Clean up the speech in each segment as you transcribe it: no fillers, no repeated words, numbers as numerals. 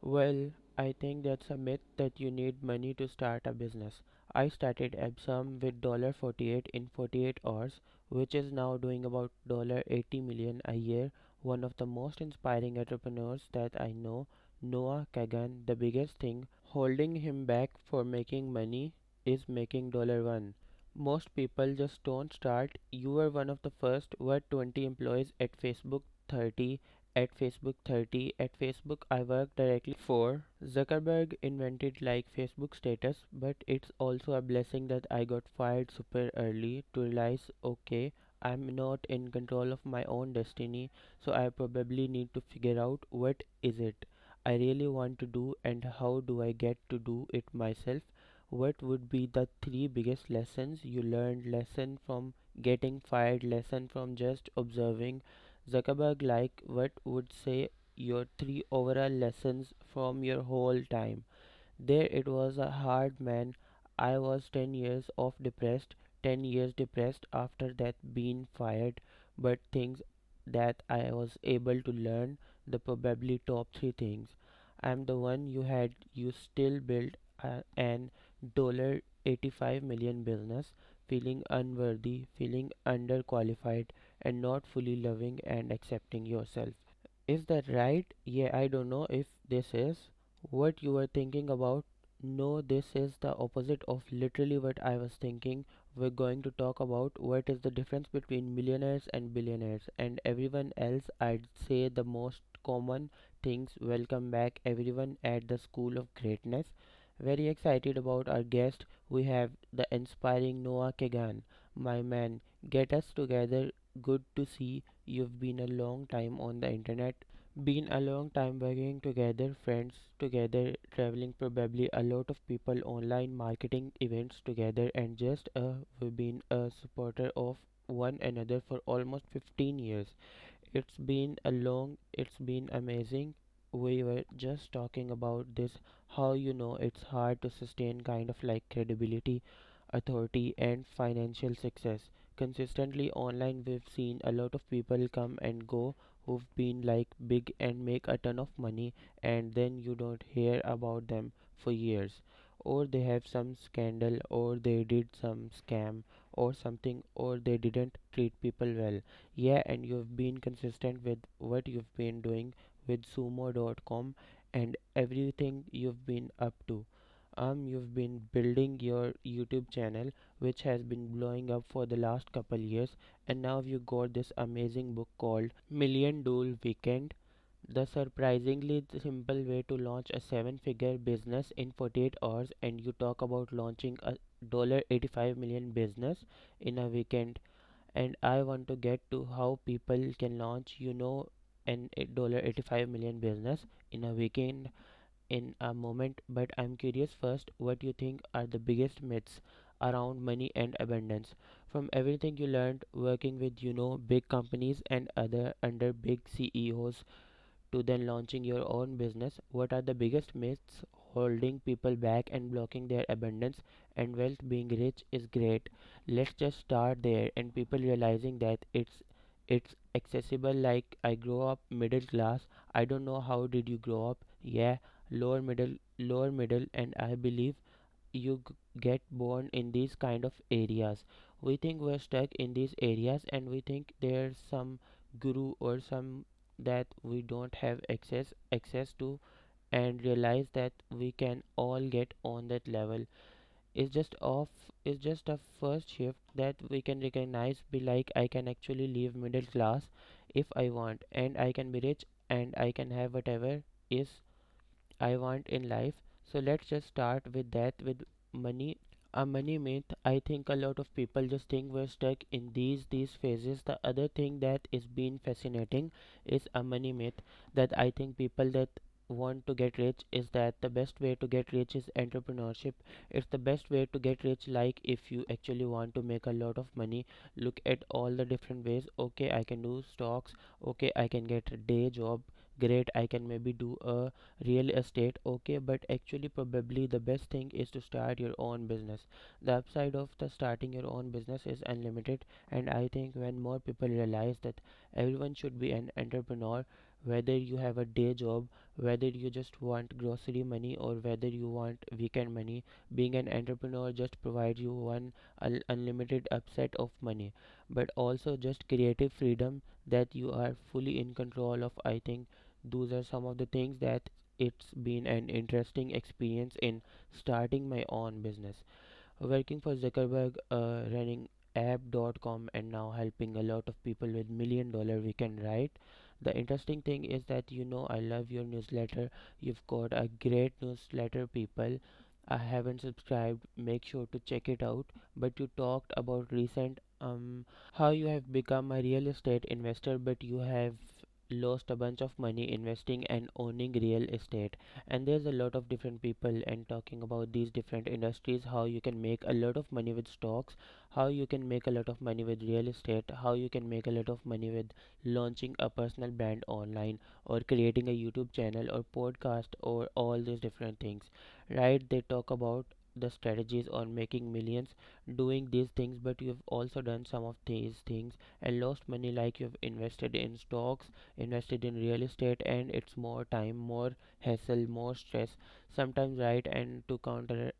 Well, I think that's a myth that you need money to start a business. I started Epsom with $48 in 48 hours, which is now doing about $80 million a year. One of the most inspiring entrepreneurs that I know, Noah Kagan, the biggest thing holding him back for making money is making $1. Most people just don't start. You were one of the first. Were 20 employees at Facebook, 30 at Facebook, 30 at Facebook. I work directly for Zuckerberg invented like Facebook status, but it's also a blessing that I got fired super early to realize okay, I'm not in control of my own destiny, so I probably need to figure out what is it I really want to do and how do I get to do it myself. What would be the three biggest lessons you learned? Lesson from getting fired, lesson from just observing Zuckerberg, like what would say your three overall lessons from your whole time there? It was a hard man. I was 10 years of depressed, 10 years depressed after that being fired, but things that I was able to learn, the probably top three things. I'm the one you had, you still build an $85 million business, feeling unworthy, feeling underqualified, and not fully loving and accepting yourself. Is that right? Yeah, I don't know if this is what you were thinking about. No, this is the opposite of literally what I was thinking. We're going to talk about what is the difference between millionaires and billionaires and everyone else. I'd say the most common things. Welcome back, everyone, at the School of Greatness. Very excited about our guest. We have the inspiring Noah Kagan. My man, get us together. Good to see you've been a long time on the internet, been a long time working together, friends together, traveling probably a lot of people, online marketing events together, and just we've been a supporter of one another for almost 15 years. It's been amazing. We were just talking about this, how it's hard to sustain kind of like credibility, authority, and financial success consistently online. We've seen a lot of people come and go who've been like big and make a ton of money, and then you don't hear about them for years, or they have some scandal, or they did some scam or something, or they didn't treat people well. Yeah, and you've been consistent with what you've been doing with sumo.com and everything you've been up to. You've been building your YouTube channel, which has been blowing up for the last couple years, and now you got this amazing book called Million Dollar Weekend, the surprisingly simple way to launch a seven-figure business in 48 hours, and you talk about launching a $85 million business in a weekend. And I want to get to how people can launch, an $85 million business in a weekend in a moment, but I'm curious first what you think are the biggest myths around money and abundance. From everything you learned working with, big companies and other under big CEOs to then launching your own business, what are the biggest myths holding people back and blocking their abundance and wealth? Being rich is great. Let's just start there and people realizing that it's accessible. Like I grow up middle class. I don't know how did you grow up? Yeah, lower middle, and I believe you get born in these kind of areas. We think we're stuck in these areas and we think there's some guru or some that we don't have access to, and realize that we can all get on that level. It's just a first shift that we can recognize, be like I can actually live middle class if I want, and I can be rich, and I can have whatever is I want in life. So let's just start with that, with money. A money myth. I think a lot of people just think we're stuck in these phases. The other thing that is been fascinating is a money myth that I think people that want to get rich is that the best way to get rich is entrepreneurship. It's the best way to get rich. Like if you actually want to make a lot of money, look at all the different ways. Okay, I can do stocks. Okay, I can get a day job. Great, I can maybe do a real estate. Okay, but actually probably the best thing is to start your own business. The upside of the starting your own business is unlimited, and I think when more people realize that everyone should be an entrepreneur, whether you have a day job, whether you just want grocery money, or whether you want weekend money. Being an entrepreneur just provides you one unlimited upset of money, but also just creative freedom that you are fully in control of. I think those are some of the things that it's been an interesting experience in starting my own business, working for Zuckerberg, running app.com, and now helping a lot of people with $1 million weekend, right? The interesting thing is that I love your newsletter. You've got a great newsletter, people. I haven't subscribed, make sure to check it out. But you talked about recent how you have become a real estate investor, but you have lost a bunch of money investing and owning real estate. And there's a lot of different people and talking about these different industries, how you can make a lot of money with stocks, how you can make a lot of money with real estate, how you can make a lot of money with launching a personal brand online, or creating a YouTube channel or podcast, or all these different things, right? They talk about the strategies on making millions doing these things, but you've also done some of these things and lost money, like you've invested in stocks, invested in real estate, and it's more time, more hassle, more stress sometimes, right? And to counteract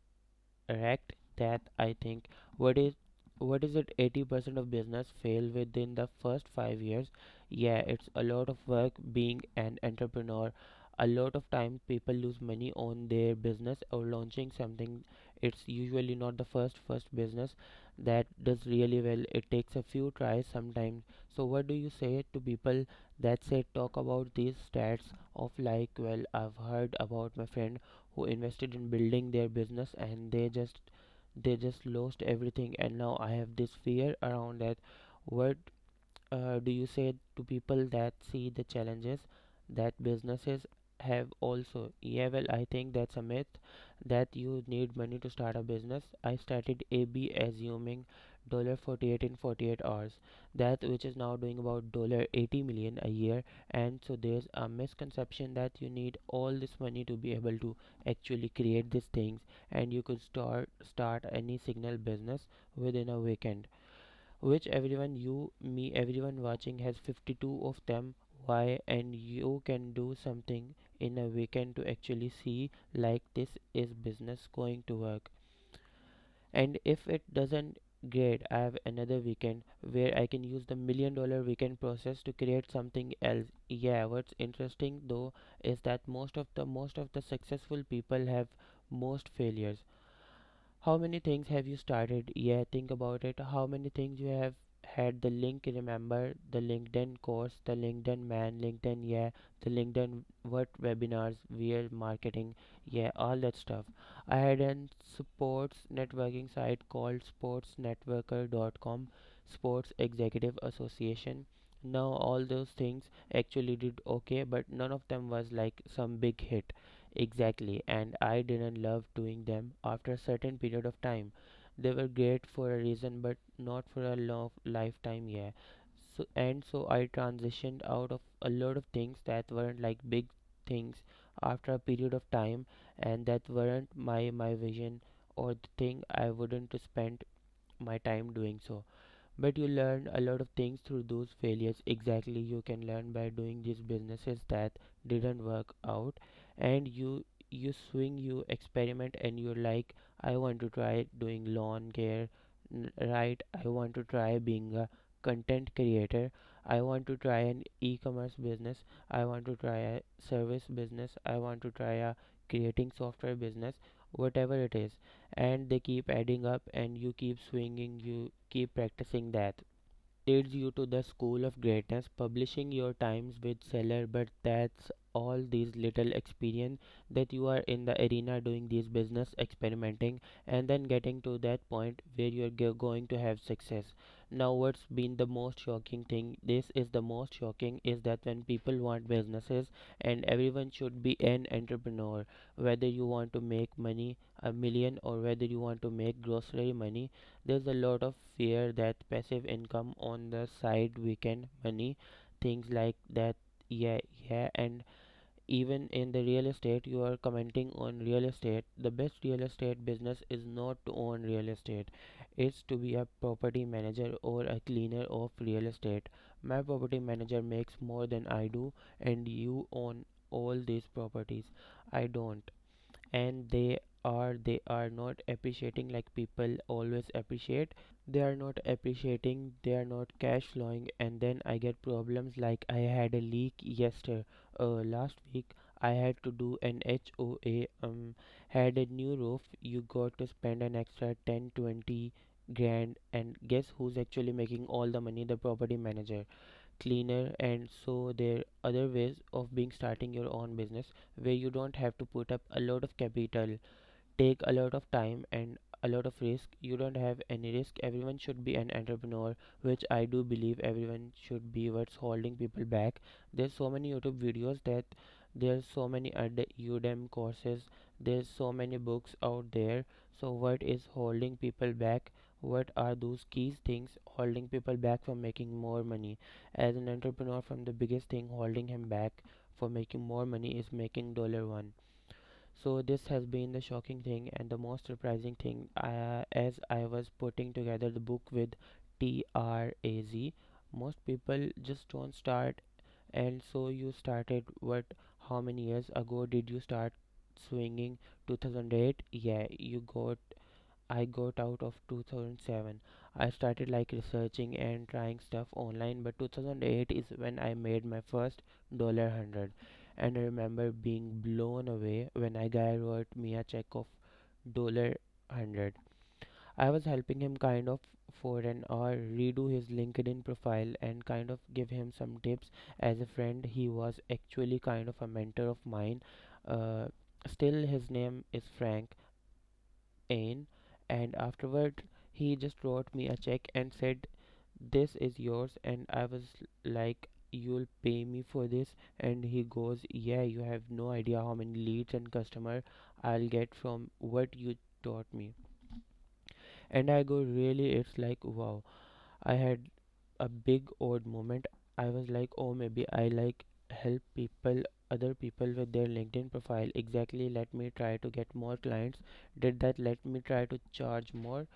that, I think, what is what is it, 80% of business fail within the first 5 years. Yeah, it's a lot of work being an entrepreneur. A lot of time people lose money on their business or launching something. It's usually not the first business that does really well. It takes a few tries sometimes. So what do you say to people that say talk about these stats of like, well, I've heard about my friend who invested in building their business and they just lost everything, and now I have this fear around that. What do you say to people that see the challenges that businesses have also? Yeah, well, I think that's a myth that you need money to start a business. I started AB assuming 48 in 48 hours, that which is now doing about 80 million a year. And so there's a misconception that you need all this money to be able to actually create these things, and you could start any signal business within a weekend, which everyone, you, me, everyone watching has 52 of them. Why? And you can do something in a weekend to actually see like this is business going to work. And if it doesn't, great, I have another weekend where I can use the $1 million weekend process to create something else. Yeah, what's interesting though is that most of the successful people have most failures. How many things have you started? Yeah, think about it. How many things you have had the link, remember the LinkedIn course, the LinkedIn man, LinkedIn, yeah, the LinkedIn what webinars, where marketing, yeah, all that stuff. I had a sports networking site called sportsnetworker.com, Sports Executive Association. Now all those things actually did okay, but none of them was like some big hit. Exactly, and I didn't love doing them after a certain period of time. They were great for a reason, but not for a long lifetime, yeah. So I transitioned out of a lot of things that weren't like big things after a period of time, and that weren't my vision or the thing I wouldn't to spend my time doing so. But you learn a lot of things through those failures. Exactly, you can learn by doing these businesses that didn't work out, and you swing, you experiment, and you're like, I want to try doing lawn care, right? I want to try being a content creator. I want to try an e-commerce business. I want to try a service business. I want to try a creating software business, whatever it is. And they keep adding up, and you keep swinging, you keep practicing that leads you to the school of greatness, publishing your times with seller. But that's all these little experience that you are in the arena doing these business experimenting, and then getting to that point where you're going to have success. Now what's been the most shocking thing, this is the most shocking, is that when people want businesses, and everyone should be an entrepreneur, whether you want to make money, a million, or whether you want to make grocery money, there's a lot of fear that passive income on the side, weekend money, things like that. Yeah, yeah, and Even in the real estate, you are commenting on real estate. The best real estate business is not to own real estate, it's to be a property manager or a cleaner of real estate. My property manager makes more than I do, and you own all these properties. I don't. And they are not appreciating like people always appreciate. They are not appreciating, they are not cash flowing, and then I get problems like I had a leak yesterday. Last week I had to do an HOA. Had a new roof. You got to spend an extra 10-20 grand, and guess who's actually making all the money? The property manager, cleaner. And so there are other ways of being starting your own business where you don't have to put up a lot of capital, take a lot of time and a lot of risk. You don't have any risk. Everyone should be an entrepreneur, which I do believe everyone should be. What's holding people back? There's so many YouTube videos, that there's so many Udemy courses, there's so many books out there. So what is holding people back? What are those key things holding people back from making more money? As an entrepreneur, from the biggest thing holding him back for making more money is making $1. So this has been the shocking thing and the most surprising thing. As I was putting together the book with TRAZ, most people just don't start. And so you started what? How many years ago did you start swinging? 2008? Yeah, you got. I got out of 2007. I started like researching and trying stuff online, but 2008 is when I made my first $100. And I remember being blown away when a guy wrote me a check of $100. I was helping him kind of for an hour redo his LinkedIn profile and kind of give him some tips as a friend. He was actually kind of a mentor of mine. Uh, Still, his name is Frank Ain. And afterward, he just wrote me a check and said, "This is yours." And I was like, "You'll pay me for this?" And he goes, "Yeah, you have no idea how many leads and customer I'll get from what you taught me." And I go, "Really?" It's like, wow. I had a big odd moment. I was like, oh, maybe I like help people, other people with their LinkedIn profile. Exactly. Let me try to get more clients. Did that. Let me try to charge more.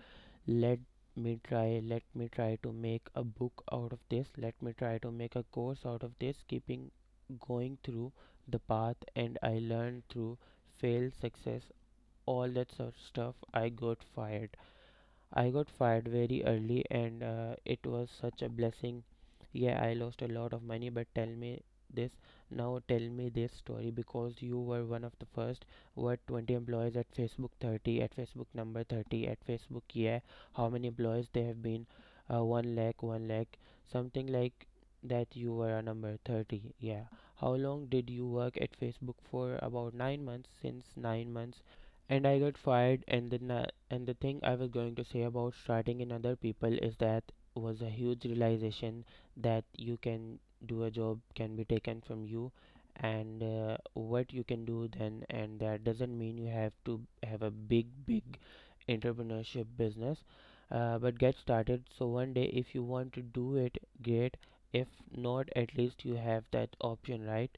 Let let me try to make a book out of this. Let me try to make a course out of this. Keeping going through the path, and I learned through fail, success, all that sort of stuff. I got fired very early, and it was such a blessing. Yeah, I lost a lot of money, but this tell me this story, because you were one of the first. What, 20 employees at Facebook, 30 at Facebook, number 30 at Facebook? Yeah, how many employees they have been? 1 lakh, 1 lakh, something like that. You were a number 30. Yeah. How long did you work at Facebook for? About 9 months. Since 9 months, and I got fired. And the thing I was going to say about starting in other people is that was a huge realization that you can do a job can be taken from you, and what you can do then, and that doesn't mean you have to have a big entrepreneurship business, but get started. So one day if you want to do it, great. If not, at least you have that option, right?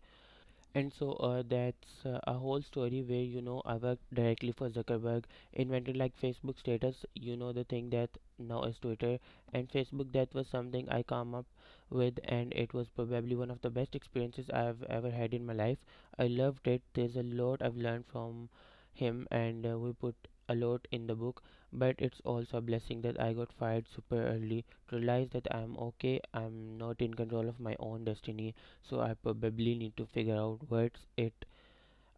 And so that's a whole story where I worked directly for Zuckerberg, invented like Facebook status, the thing that now is Twitter and Facebook. That was something I come up with, and it was probably one of the best experiences I've ever had in my life. I loved it. There's a lot I've learned from him, and we put a lot in the book. But it's also a blessing that I got fired super early to realize that I'm okay. I'm not in control of my own destiny, so I probably need to figure out what's it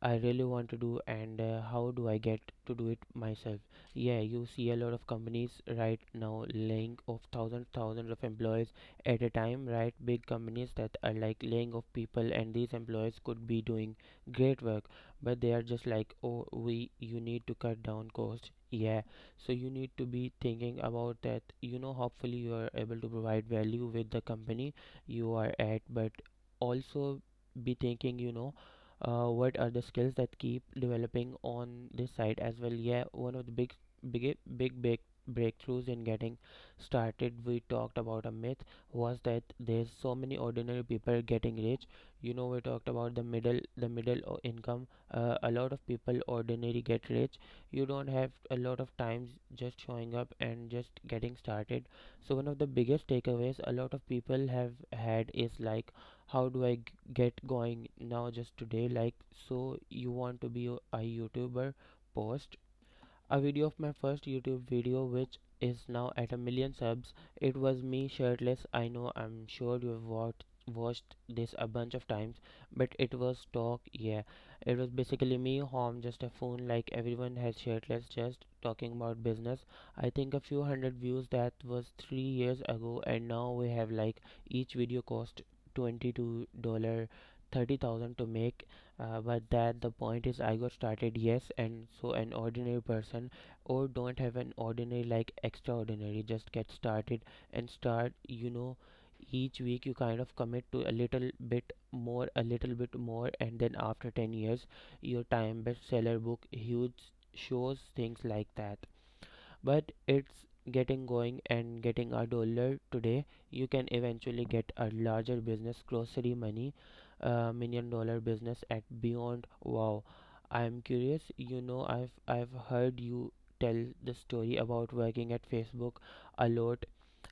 I really want to do, and how do I get to do it myself. Yeah, you see a lot of companies right now laying off thousands of employees at a time, right? Big companies that are like laying off people, and these employees could be doing great work, but they are just like, oh, we you need to cut down cost. Yeah, so you need to be thinking about that. Hopefully you are able to provide value with the company you are at, but also be thinking, what are the skills that keep developing on this side as well. Yeah, one of the breakthroughs in getting started, we talked about a myth was that there's so many ordinary people getting rich. We talked about income. A lot of people ordinary get rich. You don't have a lot of times just showing up and just getting started. So one of the biggest takeaways a lot of people have had is like, how do I get going now just today? Like, so you want to be a YouTuber? Post a video of my first YouTube video, which is now at 1 million subs. It was me shirtless. I know, I'm sure you've watched this a bunch of times, but it was talk, yeah. It was basically me home, just a phone like everyone has shirtless, just talking about business. I think a few hundred views. That was 3 years ago, and now we have like each video cost $22, 30,000 to make. But that the point is I got started, yes, and so an ordinary person, or don't have an ordinary like extraordinary, just get started and start. Each week you kind of commit to a little bit more, and then after 10 years your time bestseller book huge shows, things like that. But it's getting going and getting $1 today. You can eventually get a larger business, grocery money, $1 million business at beyond. Wow, I'm curious. I've heard you tell the story about working at Facebook a lot.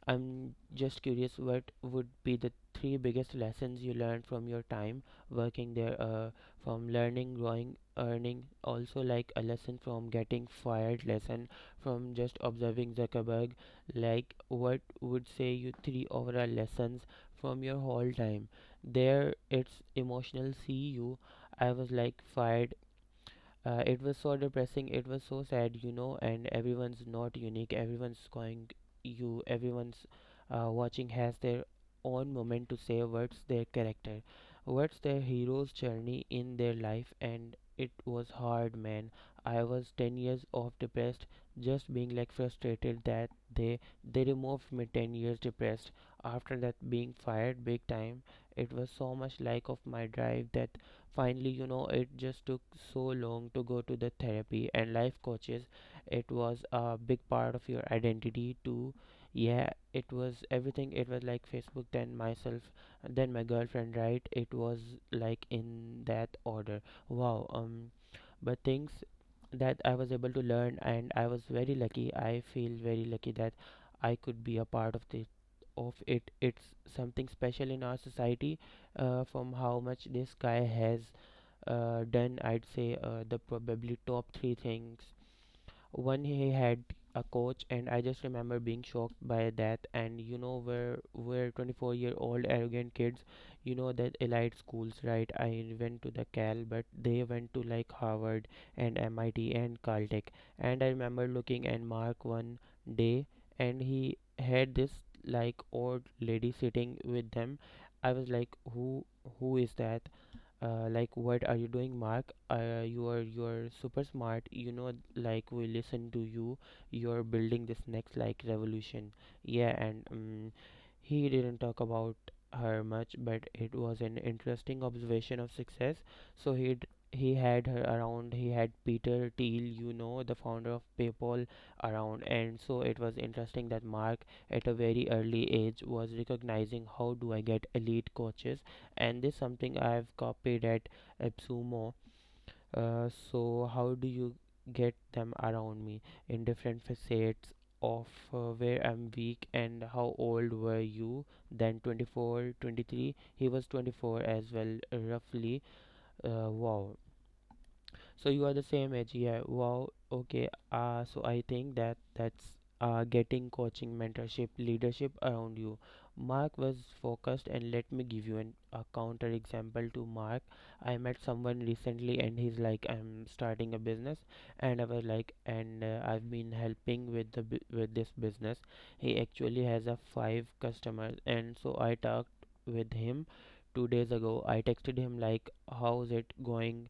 I'm just curious, what would be the three biggest lessons you learned from your time working there, from learning, growing, earning, also like a lesson from getting fired, lesson from just observing Zuckerberg. Like, what would say you three overall lessons from your whole time there? It's emotional. See you. I was like fired. It was so depressing. It was so sad. And everyone's not unique. Everyone's watching has their own moment to say what's their character, what's their hero's journey in their life. And it was hard, man. I was 10 years off depressed, just being like frustrated that they removed me 10 years depressed. After that, being fired big time, it was so much like of my drive that finally, it just took so long to go to the therapy and life coaches. It was a big part of your identity too. Yeah, it was everything. It was like Facebook, then myself, then my girlfriend, right? It was like in that order. Wow. But things that I was able to learn, and I was very lucky. I feel very lucky that I could be a part of it. It's something special in our society, from how much this guy has done. I'd say the probably top three things. One, he had a coach, and I just remember being shocked by that. And we're 24-year-old arrogant kids, that elite schools, right? I went to the Cal, but they went to like Harvard and MIT and Caltech. And I remember looking at Mark one day, and he had this like old lady sitting with them. I was like, who is that? Like, what are you doing, Mark? You are super smart, like we listen to you. You're building this next like revolution. Yeah. And he didn't talk about her much, but it was an interesting observation of success. So he had her around. He had Peter Thiel, the founder of PayPal, around. And so it was interesting that Mark at a very early age was recognizing, how do I get elite coaches? And this is something I've copied at Absumo. So how do you get them around me in different facets of where I'm weak? And how old were you then? 24, 23? He was 24 as well, roughly. Wow. So you are the same age, yeah. Wow. Okay. So I think that's getting coaching, mentorship, leadership around you. Mark was focused, and let me give you a counter example to Mark. I met someone recently, and he's like, I'm starting a business, and I was like, and I've been helping with with this business. He actually has a five customers, and so I talked with him 2 days ago. I texted him like, how's it going?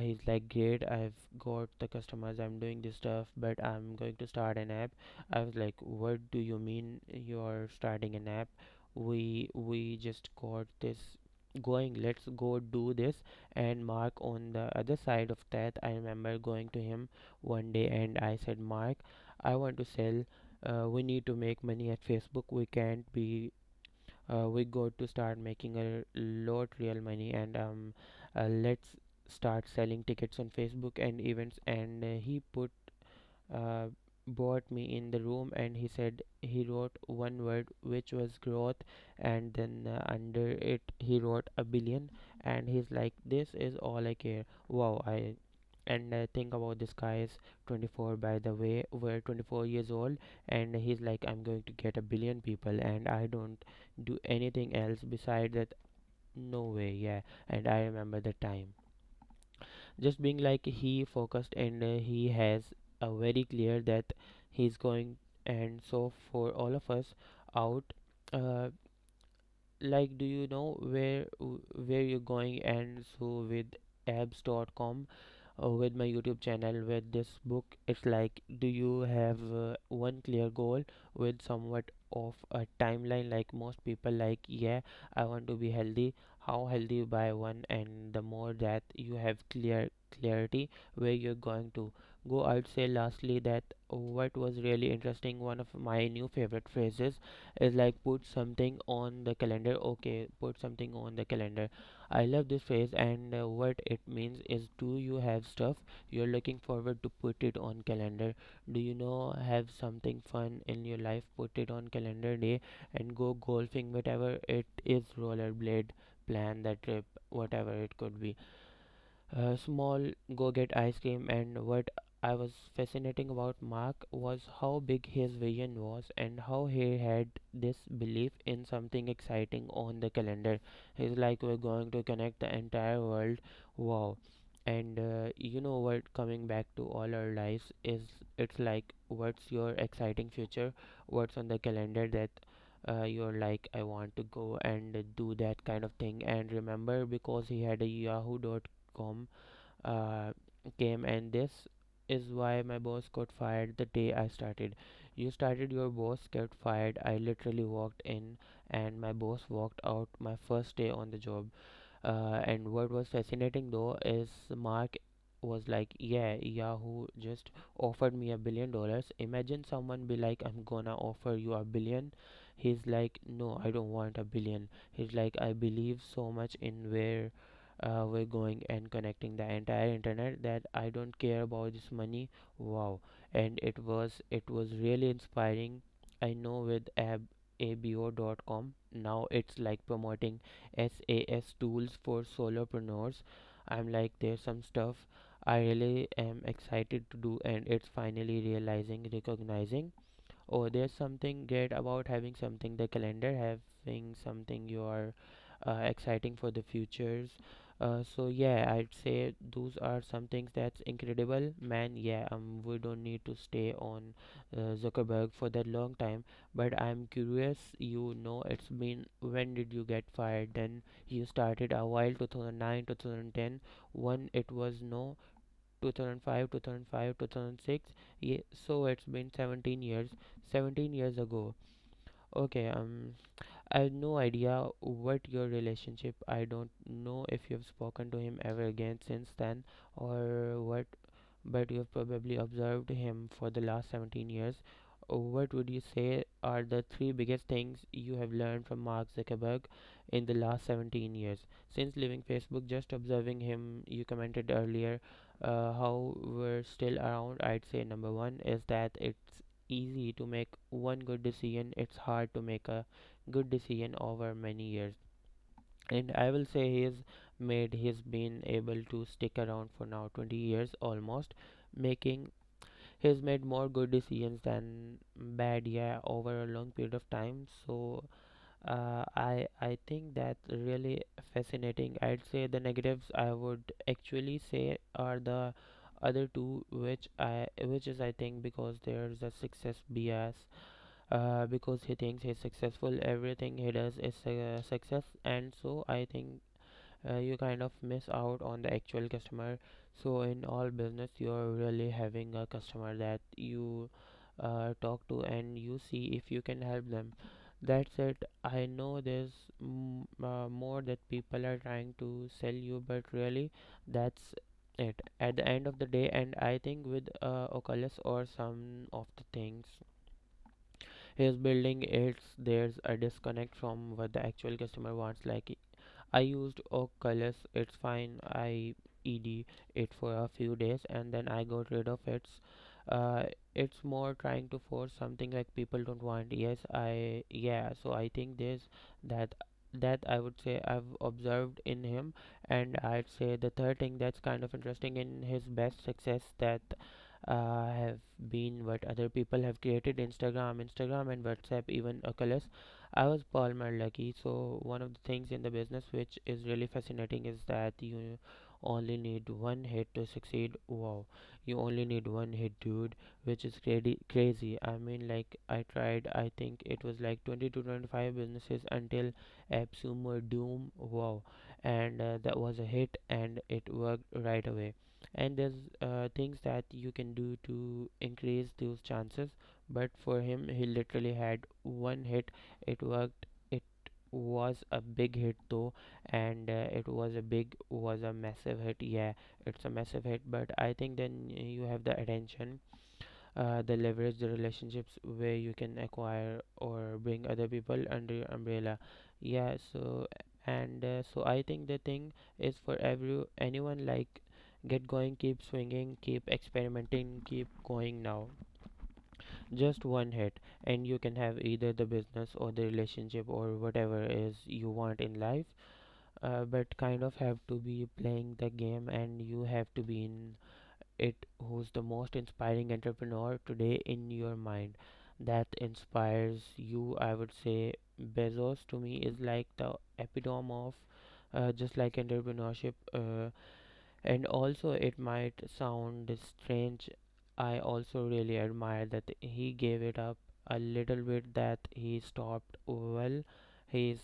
He's like, great, I've got the customers, I'm doing this stuff, but I'm going to start an app. I was like, what do you mean you're starting an app? We just got this going, let's go do this. And Mark, on the other side of that, I remember going to him one day, and I said, Mark, I want to sell. We need to make money at Facebook. We can't be we got to start making a lot real money, and let's start selling tickets on Facebook and events. And he put uh, brought me in the room, and he said he wrote one word, which was growth, and then under it he wrote a billion. And he's like, this is all I care. Wow. I and think about, this guy is 24, by the way, we're 24 years old, and he's like, I'm going to get a billion people and I don't do anything else beside that. No way. Yeah. And I remember the time just being like, he focused, and he has a very clear that he's going. And so for all of us out, uh, like, do you know where you're going? And so with abs.com, with my YouTube channel, with this book, it's like, do you have one clear goal with somewhat of a timeline? Like most people, like, yeah, I want to be healthy. How healthy by one? And the more that you have clarity where you're going to go, I'd say lastly that what was really interesting, one of my new favorite phrases is like, put something on the calendar. Okay, put something on the calendar. I love this phrase, and what it means is, do you have stuff you're looking forward to? Put it on calendar. Do you know, have something fun in your life? Put it on calendar day and go golfing, whatever it is, rollerblade, plan that trip, whatever it could be. Small, go get ice cream. And what I was fascinating about Mark was how big his vision was, and how he had this belief in something exciting on the calendar. He's like, we're going to connect the entire world. Wow. And you know what, coming back to all our lives is, it's like, what's your exciting future? What's on the calendar that you're like, I want to go and do that kind of thing? And remember, because he had a yahoo.com uh, came, and this is why my boss got fired the day I started. You started, your boss got fired. I literally walked in, and my boss walked out my first day on the job. And what was fascinating though is, Mark was like, yeah, Yahoo just offered me $1 billion. Imagine someone be like, I'm gonna offer you $1 billion. He's like, no, I don't want $1 billion. He's like, I believe so much in where we're going and connecting the entire internet that I don't care about this money. Wow. And it was really inspiring. I know with abo.com now, it's like promoting SAS tools for solopreneurs. I'm like, there's some stuff I really am excited to do, and it's finally recognizing, oh, there's something great about having something the calendar, having something you are exciting for the futures. So yeah, I'd say those are some things that's incredible, man. Yeah, we don't need to stay on Zuckerberg for that long time, but I'm curious. You know, it's been, when did you get fired? Then you started a while, 2009, 2010. One, it was no 2005, 2005, 2006. Yeah, so it's been 17 years. 17 years ago. Okay, I have no idea what your relationship. I don't know if you've spoken to him ever again since then, or what, but you've probably observed him for the last 17 years. What would you say are the three biggest things you have learned from Mark Zuckerberg in the last 17 years? Since leaving Facebook, just observing him, you commented earlier how we're still around. I'd say number one is that it's easy to make one good decision, it's hard to make a good decision over many years. And I will say he's been able to stick around for now 20 years almost, making he's made more good decisions than bad, yeah, over a long period of time. So I think that's really fascinating. I'd say the negatives, I would actually say, are the other two, which is, I think, because there's a success bias, because he thinks he's successful, everything he does is a success. And so I think you kind of miss out on the actual customer. So in all business, you're really having a customer that you talk to, and you see if you can help them. That's it. I know there's more that people are trying to sell you, but really, that's it at the end of the day. And I think with Oculus or some of the things he's building, it's there's a disconnect from what the actual customer wants. Like I used Oculus, it's fine. I ED it for a few days and then I got rid of it. Uh, it's more trying to force something like people don't want. Yes, so I think there's that I would say I've observed in him. And I'd say the third thing that's kind of interesting in his best success that have been what other people have created: Instagram and WhatsApp, even Oculus. I was Palmer lucky. So one of the things in the business which is really fascinating is that you only need one hit to succeed. Wow, you only need one hit, dude, which is crazy. I mean, like I tried. I think it was like 20 to 25 businesses until AppSumo Doom. Wow, and that was a hit, and it worked right away. And there's things that you can do to increase those chances, but for him he literally had one hit. It worked. It was a big hit though, and it was a massive hit. Yeah, it's a massive hit, but I think then you have the attention, the leverage, the relationships where you can acquire or bring other people under your umbrella. Yeah, so and so I think the thing is for anyone, like get going, keep swinging, keep experimenting, keep going now. Just one hit and you can have either the business or the relationship or whatever is you want in life. But kind of have to be playing the game and you have to be in it. Who's the most inspiring entrepreneur today in your mind that inspires you? I would say Bezos to me is like the epitome of just like entrepreneurship. And also it might sound strange, I also really admire that he gave it up a little bit, that he stopped. Well,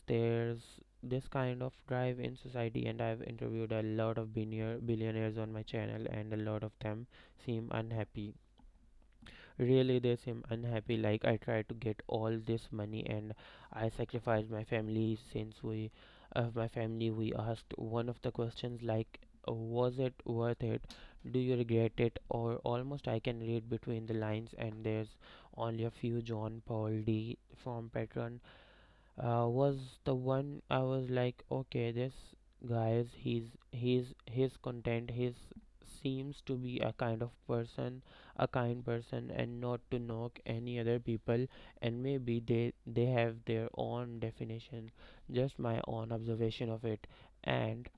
there's this kind of drive in society, and I've interviewed a lot of billionaires on my channel, and a lot of them seem unhappy. Really, they seem unhappy. Like I tried to get all this money and I sacrificed my family. Since my family, we asked one of the questions like, was it worth it? Do you regret it? Or almost I can read between the lines, and there's only a few. John Paul D from Patron was the one. I was like, okay, this guys, his content, his seems to be a kind of person, a kind person, and not to knock any other people. And maybe they have their own definition, just my own observation of it. And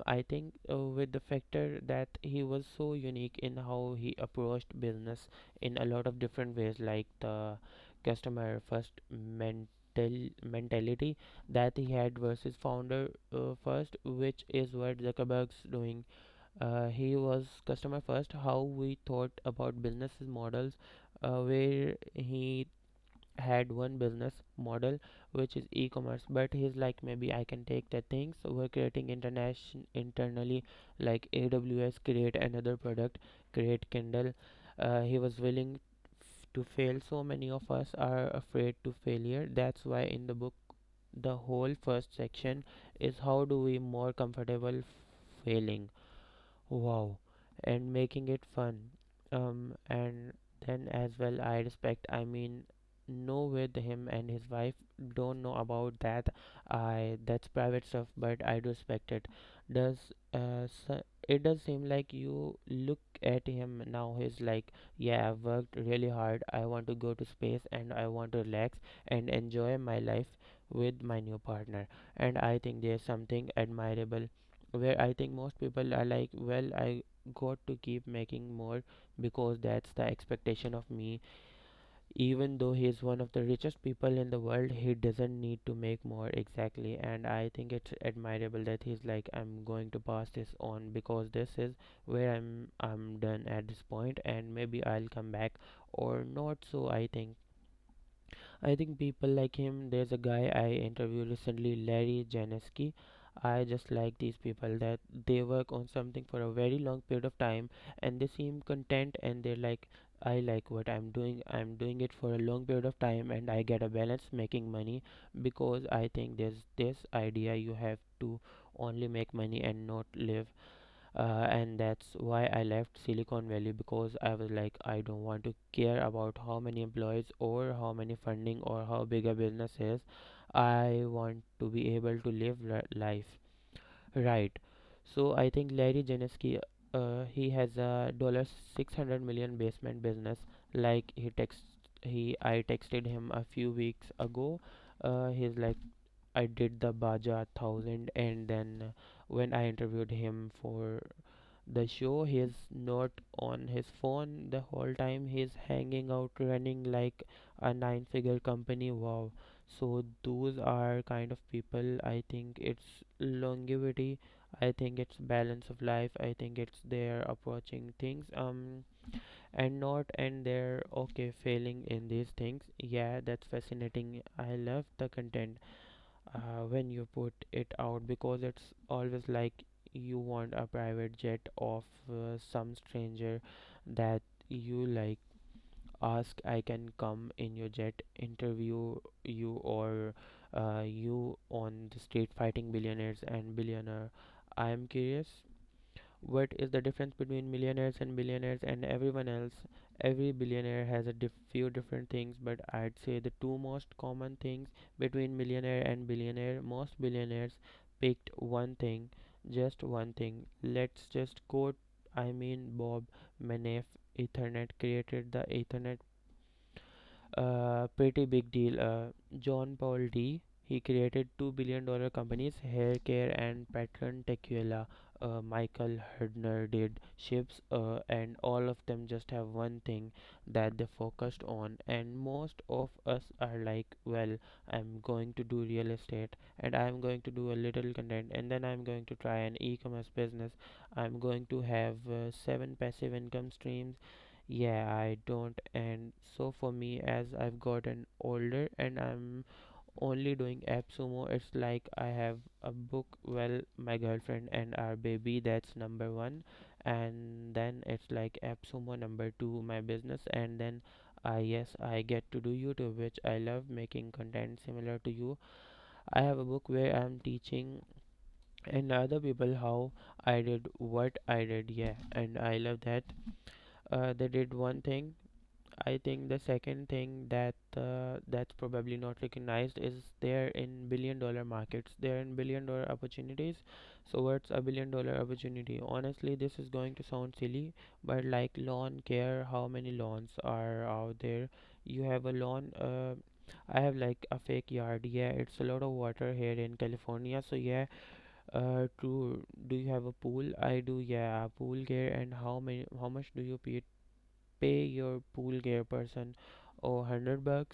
I think with the factor that he was so unique in how he approached business in a lot of different ways, like the customer first mentality that he had versus founder first, which is what Zuckerberg's doing. He was customer first. How we thought about business models, where he had one business model which is e-commerce, but he's like, maybe I can take the things we're creating international internally, like AWS, create another product, create Kindle. He was willing to fail. So many of us are afraid to failure. That's why in the book the whole first section is how do we more comfortable failing. Wow, and making it fun. And then as well, I respect. I mean, know with him and his wife. Don't know about that. That's private stuff, but I do respect it. Does it does seem like you look at him now? He's like, yeah, I've worked really hard. I want to go to space and I want to relax and enjoy my life with my new partner. And I think there's something admirable where I think most people are like, well, I got to keep making more because that's the expectation of me. Even though he is one of the richest people in the world, he doesn't need to make more exactly. And I think it's admirable that he's like, I'm going to pass this on because this is where I'm done at this point, and maybe I'll come back or not. So I think people like him. There's a guy I interviewed recently, Larry Janeski. I just like these people that they work on something for a very long period of time and they seem content, and they're like, I like what I'm doing. I'm doing it for a long period of time and I get a balance making money, because I think there's this idea you have to only make money and not live. And that's why I left Silicon Valley, because I was like, I don't want to care about how many employees or how many funding or how big a business is. I want to be able to live life. Right. So I think Larry Janeski, he has a $600 million basement business. Like I texted him a few weeks ago. He's like, I did the Baja 1000, and then when I interviewed him for the show, he's not on his phone the whole time. He's hanging out, running like a nine-figure company. Wow. So those are kind of people. I think it's longevity. I think it's balance of life. I think it's their approaching things. And not and they're okay failing in these things. Yeah, that's fascinating. I love the content when you put it out, because it's always like you want a private jet of some stranger that you like ask, I can come in your jet, interview you, or you on the street fighting billionaires and billionaire. I am curious, what is the difference between millionaires and billionaires and everyone else? Every billionaire has a few different things, but I'd say the two most common things between millionaire and billionaire. Most billionaires picked one thing, just one thing. Let's just quote, I mean, Bob Manef, Ethernet created the Ethernet, pretty big deal. John Paul D. He created $2 billion companies, hair care and pattern tequila. Michael Herdner did ships, and all of them just have one thing that they focused on. And most of us are like, well, I'm going to do real estate, and I'm going to do a little content, and then I'm going to try an e-commerce business. I'm going to have seven passive income streams. Yeah, I don't. And so for me, as I've gotten older and I'm only doing AppSumo, it's like I have a book, well, my girlfriend and our baby, that's number one. And then it's like AppSumo number two, my business. And then yes, I get to do YouTube, which I love making content similar to you. I have a book where I'm teaching and other people how I did what I did. Yeah, and I love that. They did one thing. I think the second thing that's probably not recognized is they're in billion-dollar markets. They're in billion-dollar opportunities. So what's a billion-dollar opportunity? Honestly, this is going to sound silly, but like lawn care, how many lawns are out there? You have a lawn. I have like a fake yard. Yeah, it's a lot of water here in California. So yeah, do you have a pool? I do. Yeah, a pool care. And how much do you pay your pool gear person? Oh, $100.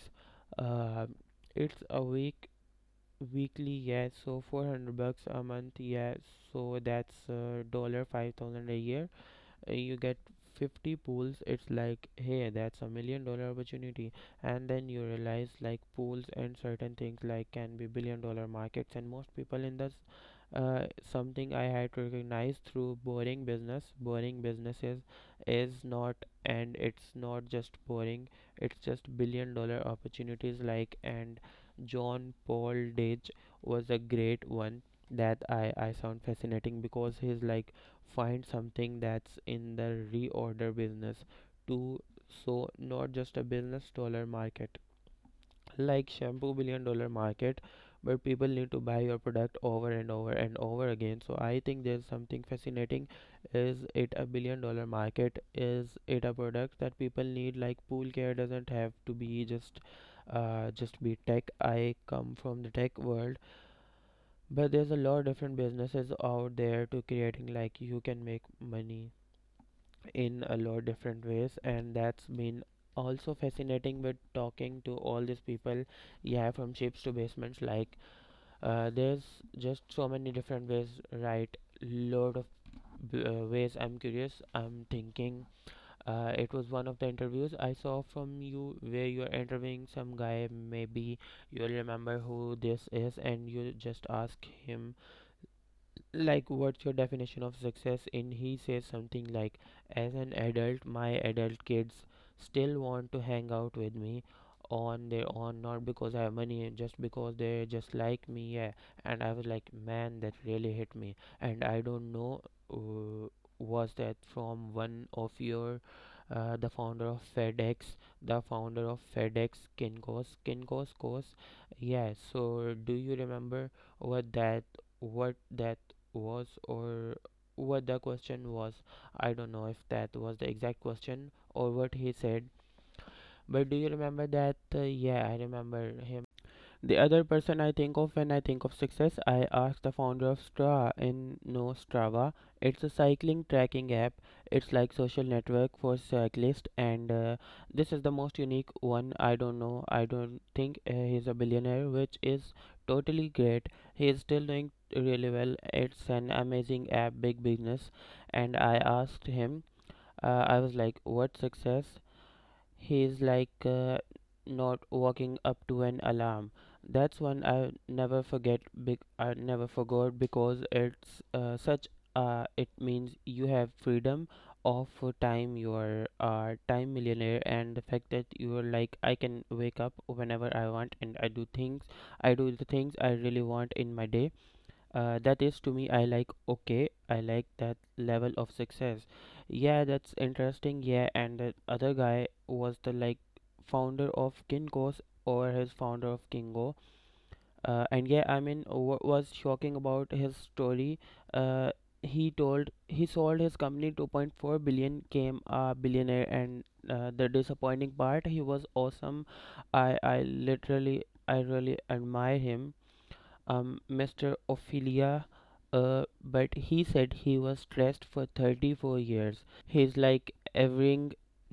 uh, it's a weekly, yes, so $400 a month, yes. So that's dollar 5,000 a year. You get 50 pools. It's like, hey, that's $1 million opportunity. And then you realize like pools and certain things like can be billion-dollar markets, and most people in this something I had to recognize through boring business. Boring businesses is not, and it's not just boring, it's just billion-dollar opportunities. Like, and John Paul Dage was a great one that I found fascinating, because he's like, find something that's in the reorder business too. So not just a business dollar market like shampoo $1 billion market, but people need to buy your product over and over and over again. So I think there's something fascinating. Is it a $1 billion market? Is it a product that people need? Like pool care doesn't have to be just be tech. I come from the tech world, but there's a lot of different businesses out there to creating, like you can make money in a lot different ways, and that's been also fascinating with talking to all these people. Yeah, from ships to basements, like there's just so many different ways, right? Lot of ways. I'm curious, I'm thinking, it was one of the interviews I saw from you where you're interviewing some guy. Maybe you'll remember who this is, and you just ask him like, what's your definition of success? And he says something like, as an adult, my adult kids still want to hang out with me on their own, not because I have money, just because they're just like me. Yeah. And I was like, man, that really hit me. And I don't know was that from one of your the founder of FedEx, the founder of FedEx, Kinkos Kos. Yeah. So do you remember what that was, or what the question was? I don't know if that was the exact question or what he said, but do you remember that? Yeah, I remember him. The other person I think of when I think of success, I ask the founder of Strava. It's a cycling tracking app. It's like social network for cyclists, and this is the most unique one. I don't know. I don't think he's a billionaire, which is totally great. He is still doing really well. It's an amazing app, big business, and I asked him. I was like, "What success?" He's like not waking up to an alarm. That's one I never forget. I never forgot because it's such. It means you have freedom of time. You are a time millionaire, and the fact that you are like, I can wake up whenever I want, and I do things. I do the things I really want in my day. That is to me, I like, okay, I like that level of success. Yeah, that's interesting. Yeah, and the other guy was the like founder of Kinkos, or his founder of Kingo. And yeah, I mean, what was shocking about his story, he told he sold his company 2.4 billion, came a billionaire, and the disappointing part, he was awesome. I really admire him, Mr. Ophelia, but he said he was stressed for 34 years. He's like, every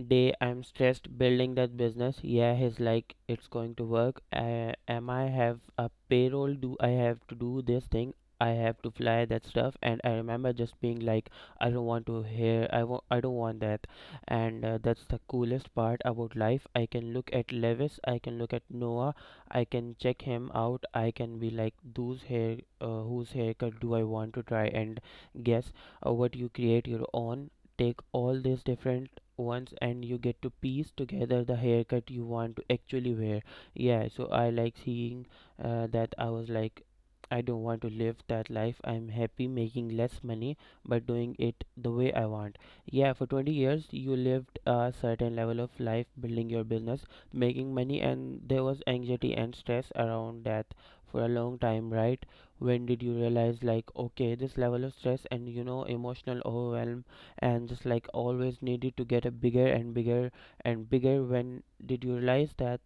day I'm stressed building that business. Yeah, he's like, it's going to work. Am I have a payroll? Do I have to do this thing? I have to fly that stuff, and I remember just being like, I don't want to hear. I don't want that. And that's the coolest part about life. I can look at Levis. I can look at Noah. I can check him out. I can be like, whose haircut do I want to try, and guess what, you create your own. Take all these different ones and you get to piece together the haircut you want to actually wear. Yeah, so I like seeing that. I was like, I don't want to live that life. I'm happy making less money but doing it the way I want. Yeah, for 20 years you lived a certain level of life, building your business, making money, and there was anxiety and stress around that for a long time, right? When did you realize, like, okay, this level of stress and emotional overwhelm, and just like always needed to get a bigger and bigger and bigger? When did you realize that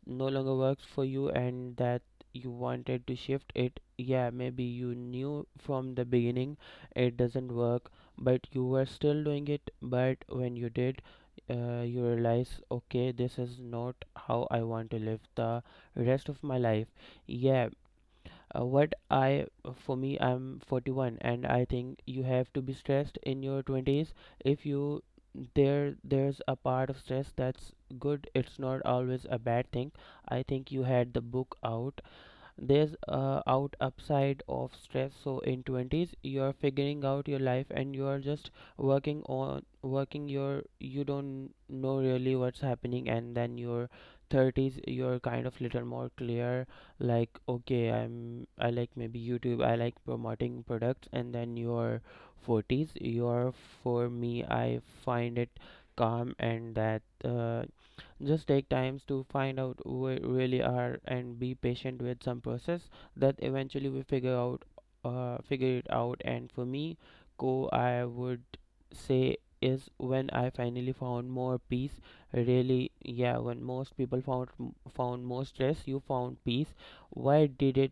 no longer works for you and that you wanted to shift it? Yeah, maybe you knew from the beginning it doesn't work, but you were still doing it. But when you did, you realize, okay, this is not how I want to live the rest of my life. Yeah, what I for me, I'm 41, and I think you have to be stressed in your 20s. If you there's a part of stress that's good. It's not always a bad thing. I think you had the book out. There's a out upside of stress. So in 20s you're figuring out your life, and you're just working your, you don't know really what's happening. And then your 30s you're kind of little more clear, like, okay, I like maybe YouTube, I like promoting products. And then your 40s, you're, for me, I find it calm, and that just take times to find out who we really are, and be patient with some process that eventually we figure it out. And for me, I would say, is when I finally found more peace. Really, yeah, when most people found more stress, you found peace. Why did it?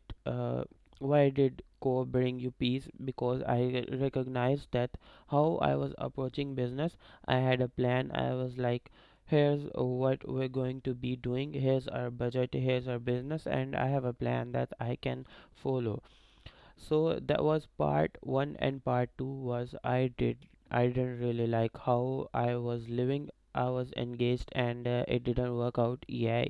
Why did co bring you peace? Because I recognized that how I was approaching business. I had a plan. I was like, here's what we're going to be doing, here's our budget, here's our business, and I have a plan that I can follow. So that was part one, and part two was, I didn't really like how I was living. I was engaged, and it didn't work out. Yeah,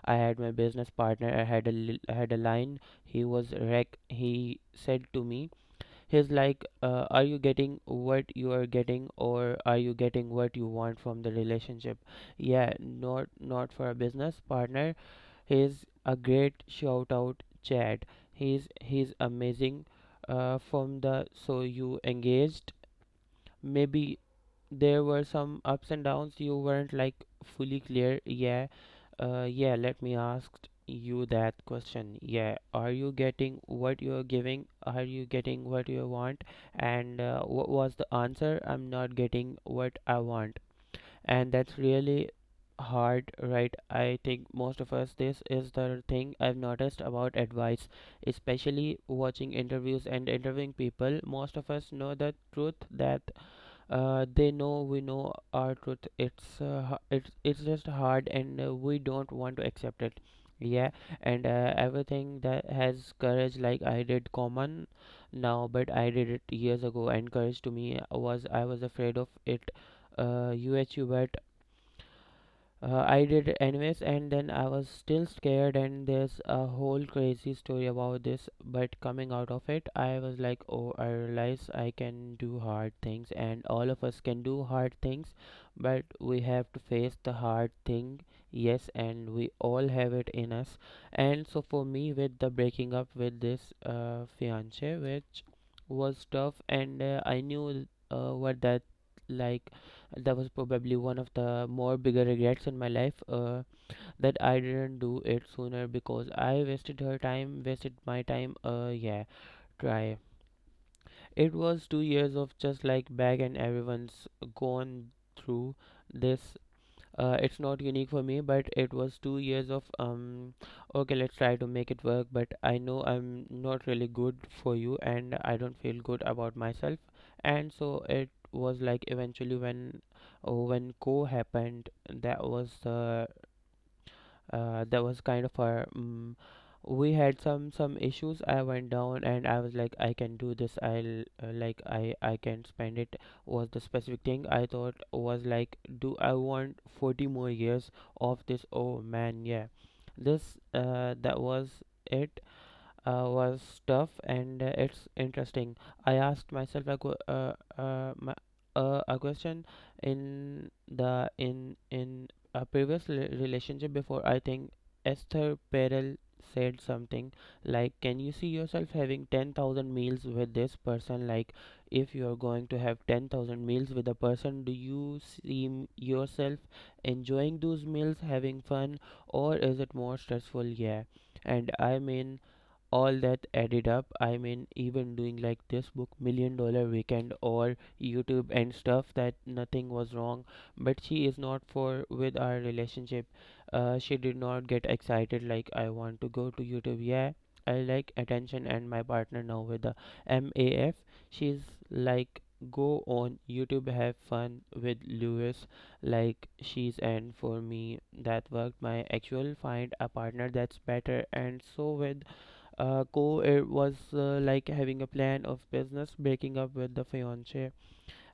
I had my business partner. I had a line. He was wreck. He said to me, he's like, are you getting what you are getting, or are you getting what you want from the relationship? Yeah, not for a business partner. He's a great shout out, Chad. He's amazing. from the so you engaged. Maybe there were some ups and downs, you weren't like fully clear. Yeah, yeah, let me ask you that question. Yeah, are you getting what you're giving? Are you getting what you want? And what was the answer? I'm not getting what I want. And that's really hard, right? I think most of us, this is the thing I've noticed about advice, especially watching interviews and interviewing people. Most of us know the truth that they know we know our truth. It's just hard, and we don't want to accept it. Yeah, and everything that has courage, like I did common now, but I did it years ago, and courage to me was I was afraid of it. UHU, but I did it anyways, and then I was still scared. And there's a whole crazy story about this. But coming out of it, I was like, oh, I realize I can do hard things, and all of us can do hard things, but we have to face the hard thing. Yes, and we all have it in us. And so for me, with the breaking up with this fiance, which was tough, and I knew what that like that was probably one of the more bigger regrets in my life, that I didn't do it sooner because I wasted her time, wasted my time. Yeah, try. It was 2 years of just like back, and everyone's gone through this. It's not unique for me, but it was 2 years of okay, let's try to make it work, but I know I'm not really good for you, and I don't feel good about myself. And so it was like eventually when co happened, that was that was kind of our we had some issues. I went down and I was like, I can do this. I'll like I can spend it. Was the specific thing I thought was like, do I want 40 more years of this? Oh man, yeah. This that was it. Was tough, and it's interesting. I asked myself a question in the in a previous relationship before. I think Esther Perel said something like, "Can you see yourself having 10,000 meals with this person? Like, if you are going to have 10,000 meals with a person, do you see yourself enjoying those meals, having fun, or is it more stressful?" Yeah, and I mean all that added up. I mean, even doing like this book $1 million weekend or YouTube and stuff, that nothing was wrong. But she is not for with our relationship. She did not get excited like, I want to go to YouTube. Yeah, I like attention, and my partner now with the MAF, she's like, go on YouTube, have fun with Lewis. Like, she's, and for me that worked. My actual find a partner that's better. And so with co, it was like having a plan of business, breaking up with the fiance.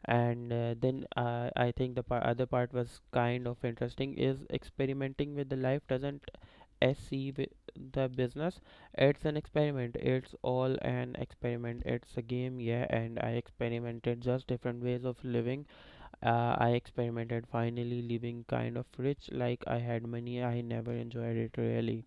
And then I think the other part was kind of interesting, is experimenting with the life doesn't SC with the business. It's an experiment, it's all an experiment, it's a game. Yeah, and I experimented just different ways of living. I experimented finally living kind of rich, like I had money, I never enjoyed it really.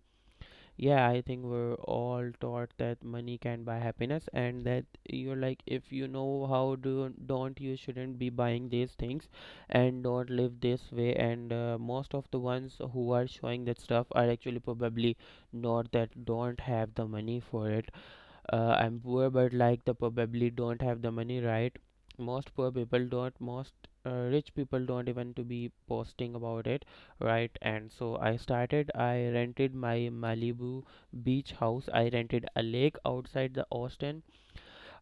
Yeah, I think we're all taught that money can buy happiness, and that you're like, if you know how to don't, you shouldn't be buying these things, and don't live this way. And most of the ones who are showing that stuff are actually probably not that don't have the money for it. I'm poor, but like the probably don't have the money, right? Most poor people don't, most rich people don't even to be posting about it, right? And so I rented my Malibu beach house. I rented a lake outside the Austin.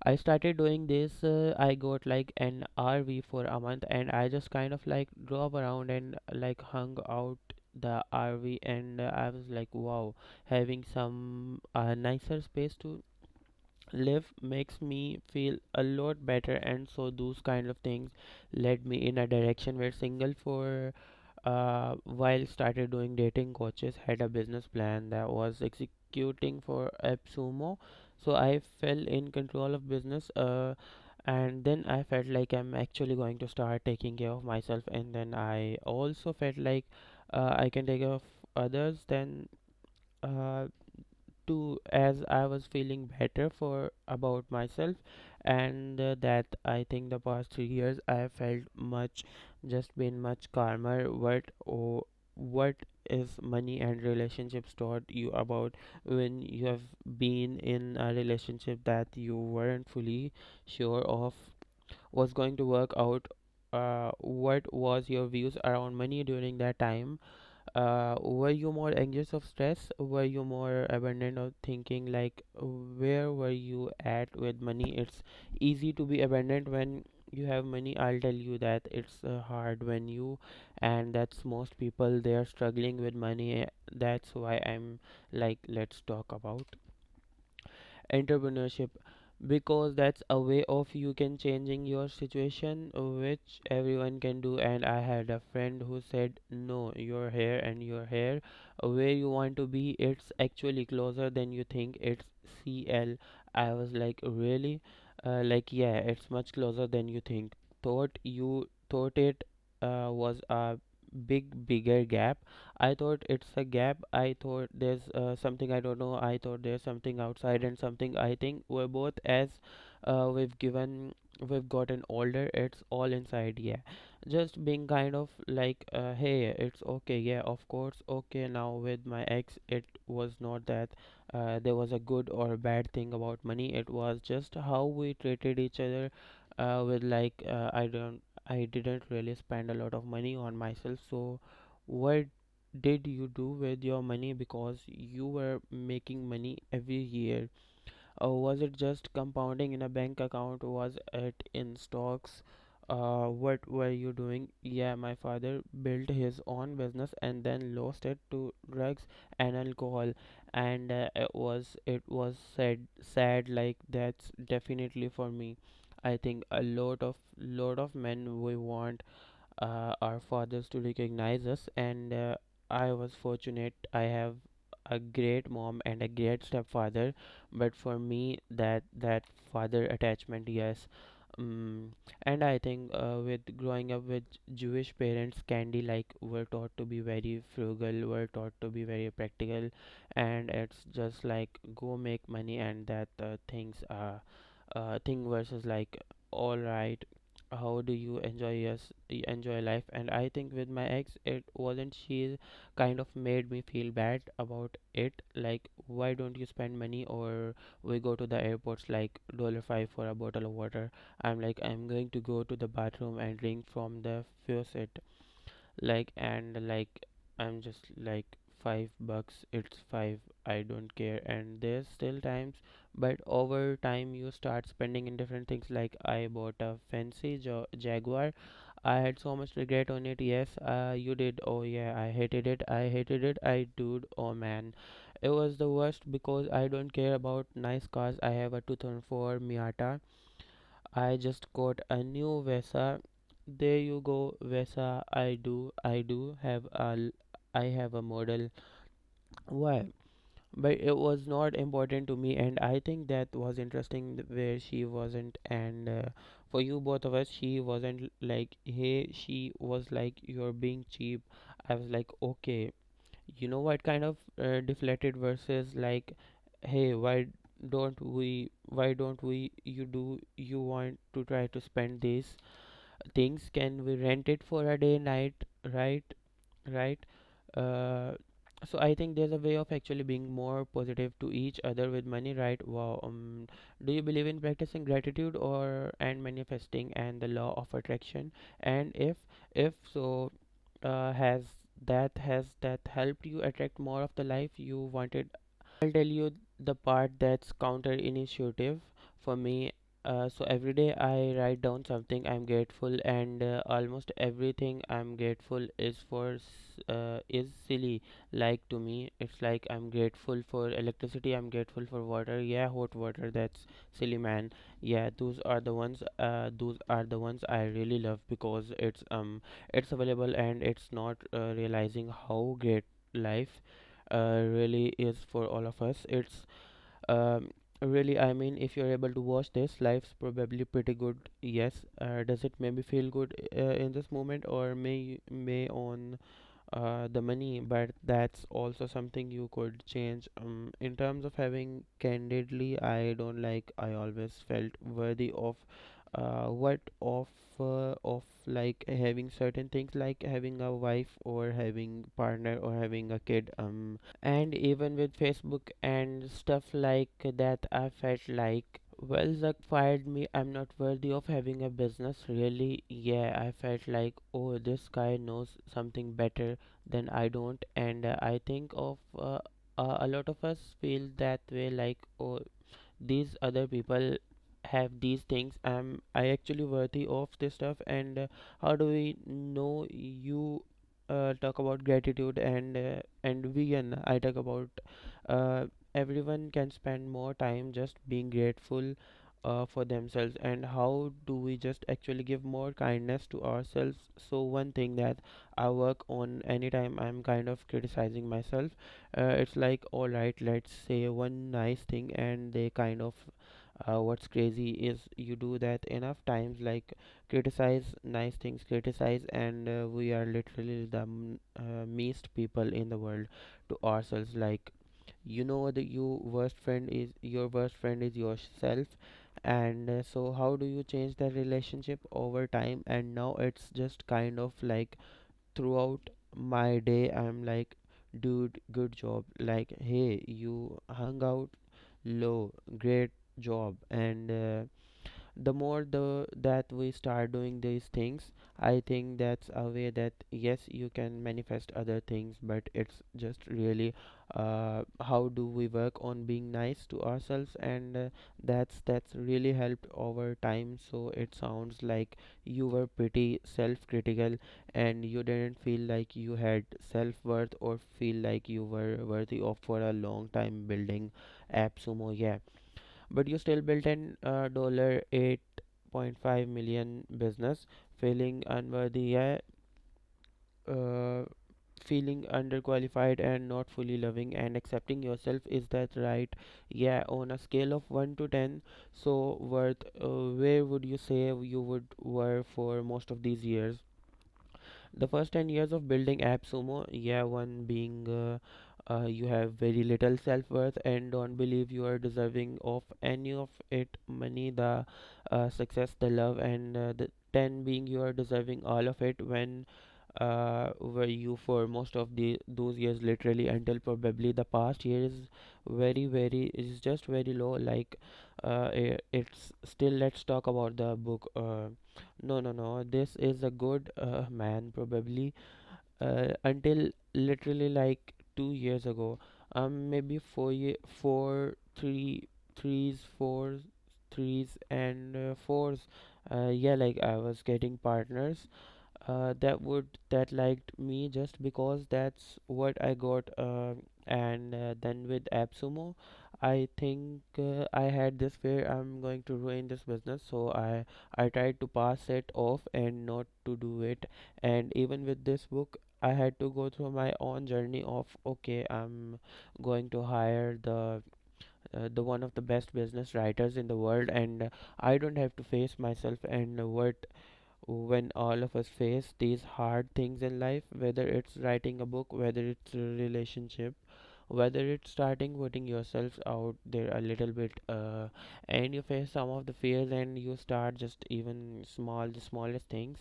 I started doing this. I got like an RV for a month, and I just kind of like drove around and like hung out the RV. And I was like, wow, having some nicer space to live makes me feel a lot better. And so those kind of things led me in a direction where single for while started doing dating coaches, had a business plan that was executing for AppSumo. So I fell in control of business, and then I felt like I'm actually going to start taking care of myself. And then I also felt like I can take care of others. Then uh, to, as I was feeling better for about myself, and that I think the past 3 years I felt much, just been much calmer. What is money and relationships taught you about when you have been in a relationship that you weren't fully sure of was going to work out? What was your views around money during that time? Were you more anxious of stress? Were you more abundant of thinking? Like, where were you at with money? It's easy to be abundant when you have money. I'll tell you that it's hard when you, and that's most people, they are struggling with money. That's why I'm like, let's talk about entrepreneurship, because that's a way of you can changing your situation, which everyone can do. And I had a friend who said, no, you're here and you're here, where you want to be, it's actually closer than you think. It's CL. I was like, really? Like, yeah, it's much closer than you think. Thought it was a bigger gap. I thought it's a gap. I thought there's something I don't know. I thought there's something outside and something. I think we're both, as we've gotten older, it's all inside. Yeah, just being kind of like, hey, it's okay. Yeah, of course, okay. Now with my ex, it was not that there was a good or bad thing about money. It was just how we treated each other. With like, I didn't really spend a lot of money on myself. So what did you do with your money, because you were making money every year? Was it just compounding in a bank account? Was it in stocks? What were you doing? Yeah, my father built his own business and then lost it to drugs and alcohol, and it was sad. Like, that's definitely for me. I think a lot of men, we want our fathers to recognize us, and I was fortunate. I have a great mom and a great stepfather, but for me, that father attachment, yes. And I think with growing up with Jewish parents, Candy, like, we're taught to be very frugal, we're taught to be very practical, and it's just like, go make money, and that thing versus like, all right, how do you enjoy life? And I think with my ex, it wasn't, she kind of made me feel bad about it, like, why don't you spend money? Or we go to the airports, like, $5 for a bottle of water. I'm like, I'm going to go to the bathroom and drink from the faucet, like, and like, I'm just like, $5, it's five, I don't care. And there's still times, but over time you start spending in different things. Like, I bought a fancy Jaguar. I had so much regret on it. Yes, you did. Oh yeah, I hated it, I dude, oh man, it was the worst, because I don't care about nice cars. I have a 2004 Miata. I just got a new Vesa. There you go, Vesa. I do have I have a model. Why? But it was not important to me, and I think that was interesting, where she wasn't. And for you, both of us, she wasn't like, hey, she was like, you're being cheap. I was like, okay, you know what kind of deflated versus like, hey, why don't we you want to try to spend these things? Can we rent it for a day night? Right right uh, so I think there's a way of actually being more positive to each other with money, right? Wow. Do you believe in practicing gratitude or and manifesting and the law of attraction? And if so, has that helped you attract more of the life you wanted? I'll tell you the part that's counter initiative for me. So every day I write down something I'm grateful, and almost everything I'm grateful is silly. Like, to me, it's like, I'm grateful for electricity. I'm grateful for water. Yeah, hot water. That's silly, man. Yeah, those are the ones. Those are the ones I really love, because it's available, and it's not realizing how great life really is for all of us. It's um, really, I mean, if you're able to watch this, life's probably pretty good. Yes. Does it maybe feel good in this moment, or may on the money, but that's also something you could change. In terms of having candidly, I always felt worthy of what of like having certain things like having a wife or having partner or having a kid. And even with Facebook and stuff like that, I felt like, well, Zuck fired me, I'm not worthy of having a business. Really? Yeah, I felt like, oh, this guy knows something better than I don't. And I think of a lot of us feel that way, like, oh, these other people have these things, I actually worthy of this stuff. And how do we know? You talk about gratitude, and vegan, I talk about uh, everyone can spend more time just being grateful for themselves. And how do we just actually give more kindness to ourselves? So one thing that I work on anytime I'm kind of criticizing myself, it's like, all right, let's say one nice thing, and they kind of what's crazy is you do that enough times, like criticize nice things, criticize, and we are literally the meanest people in the world to ourselves. Like, you know that your worst friend is yourself. And so how do you change that relationship over time? And now it's just kind of like throughout my day I'm like, dude, good job, like, hey, you hung out low, great job. And the more that we start doing these things, I think that's a way that, yes, you can manifest other things, but it's just really how do we work on being nice to ourselves. And that's really helped over time. So it sounds like you were pretty self-critical, and you didn't feel like you had self-worth or feel like you were worthy of for a long time building AppSumo. Yeah, but you still built an dollar 8.5 million business, feeling unworthy, yeah, uh, feeling underqualified and not fully loving and accepting yourself. Is that right? Yeah, on a scale of 1 to 10, so worth, where would you say you would were for most of these years? The first 10 years of building AppSumo, yeah, one being you have very little self-worth and don't believe you are deserving of any of it, money, the success, the love. And the 10 being you are deserving all of it. When were you for most of the those years, literally until probably the past year is very is just very low. Like it's still, let's talk about the book. No, this is a good man, probably until literally like 2 years ago. Maybe 4 3 threes, 4 threes and fours. Yeah, like I was getting partners that liked me just because that's what I got. And then with AppSumo, I think I had this fear I'm going to ruin this business, so I tried to pass it off and not to do it. And even with this book, I had to go through my own journey of, okay, I'm going to hire the one of the best business writers in the world, and I don't have to face myself. And what when all of us face these hard things in life, whether it's writing a book, whether it's a relationship, whether it's starting putting yourself out there a little bit, and you face some of the fears and you start just even the smallest things,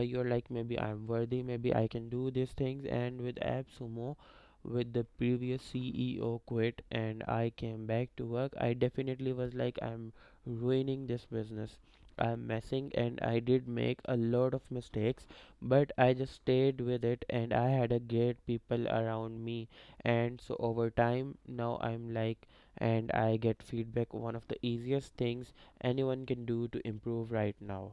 you're like, maybe I'm worthy, maybe I can do these things. And with AppSumo, with the previous CEO quit and I came back to work, I definitely was like, I'm ruining this business, I'm messing. And I did make a lot of mistakes, but I just stayed with it and I had a great people around me. And so over time now I'm like, and I get feedback, one of the easiest things anyone can do to improve right now.